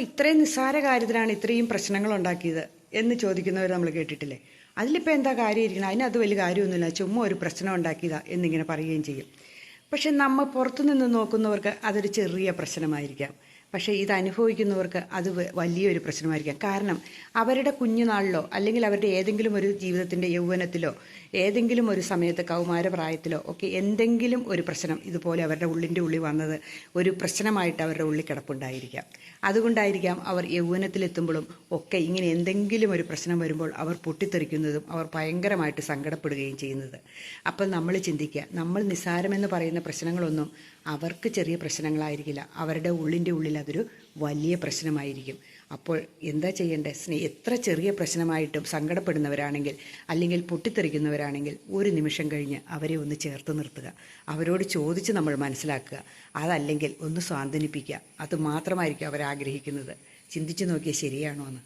ഇത്രയും നിസ്സാര കാര്യത്തിനാണ് ഇത്രയും പ്രശ്നങ്ങൾ ഉണ്ടാക്കിയത് എന്ന് ചോദിക്കുന്നവർ നമ്മൾ കേട്ടിട്ടില്ലേ? അതിലിപ്പോൾ എന്താ കാര്യം ഇരിക്കണം? അതിനകത്ത് വലിയ കാര്യമൊന്നുമില്ല, ചുമ്മാ ഒരു പ്രശ്നം ഉണ്ടാക്കിയതാ എന്നിങ്ങനെ പറയുകയും ചെയ്യും. പക്ഷെ നമ്മൾ പുറത്തുനിന്ന് നോക്കുന്നവർക്ക് അതൊരു ചെറിയ പ്രശ്നമായിരിക്കാം. പക്ഷേ ഇത് അനുഭവിക്കുന്നവർക്ക് അത് വലിയൊരു പ്രശ്നമായിരിക്കാം. കാരണം അവരുടെ കുഞ്ഞുനാളിലോ അല്ലെങ്കിൽ അവരുടെ ഏതെങ്കിലും ഒരു ജീവിതത്തിൻ്റെ യൗവനത്തിലോ ഏതെങ്കിലും ഒരു സമയത്ത് കൗമാരപ്രായത്തിലോ ഒക്കെ എന്തെങ്കിലും ഒരു പ്രശ്നം ഇതുപോലെ അവരുടെ ഉള്ളിൻ്റെ ഉള്ളിൽ വന്നത് ഒരു പ്രശ്നമായിട്ട് അവരുടെ ഉള്ളിൽ കിടപ്പുണ്ടായിരിക്കാം. അതുകൊണ്ടായിരിക്കാം അവർ യൗവനത്തിലെത്തുമ്പോഴും ഒക്കെ ഇങ്ങനെ എന്തെങ്കിലും ഒരു പ്രശ്നം വരുമ്പോൾ അവർ പൊട്ടിത്തെറിക്കുന്നതും അവർ ഭയങ്കരമായിട്ട് സങ്കടപ്പെടുകയും ചെയ്യുന്നത്. അപ്പം നമ്മൾ ചിന്തിക്കുക, നമ്മൾ നിസ്സാരമെന്ന് പറയുന്ന പ്രശ്നങ്ങളൊന്നും അവർക്ക് ചെറിയ പ്രശ്നങ്ങളായിരിക്കില്ല, അവരുടെ ഉള്ളിൻ്റെ ഉള്ളിൽ അതൊരു വലിയ പ്രശ്നമായിരിക്കും. അപ്പോൾ എന്താ ചെയ്യേണ്ടത്? എത്ര ചെറിയ പ്രശ്നമായിട്ടും സങ്കടപ്പെടുന്നവരാണെങ്കിൽ അല്ലെങ്കിൽ പൊട്ടിത്തെറിക്കുന്നവരാണെങ്കിൽ ഒരു നിമിഷം കഴിഞ്ഞ് അവരെ ഒന്ന് ചേർത്ത് നിർത്തുക, അവരോട് ചോദിച്ച് നമ്മൾ മനസ്സിലാക്കുക. അതല്ലെങ്കിൽ ഒന്ന് സ്വാന്തനിപ്പിക്കുക. അത് മാത്രമായിരിക്കും അവരാഗ്രഹിക്കുന്നത്. ചിന്തിച്ചു നോക്കിയാൽ ശരിയാണോ എന്ന്.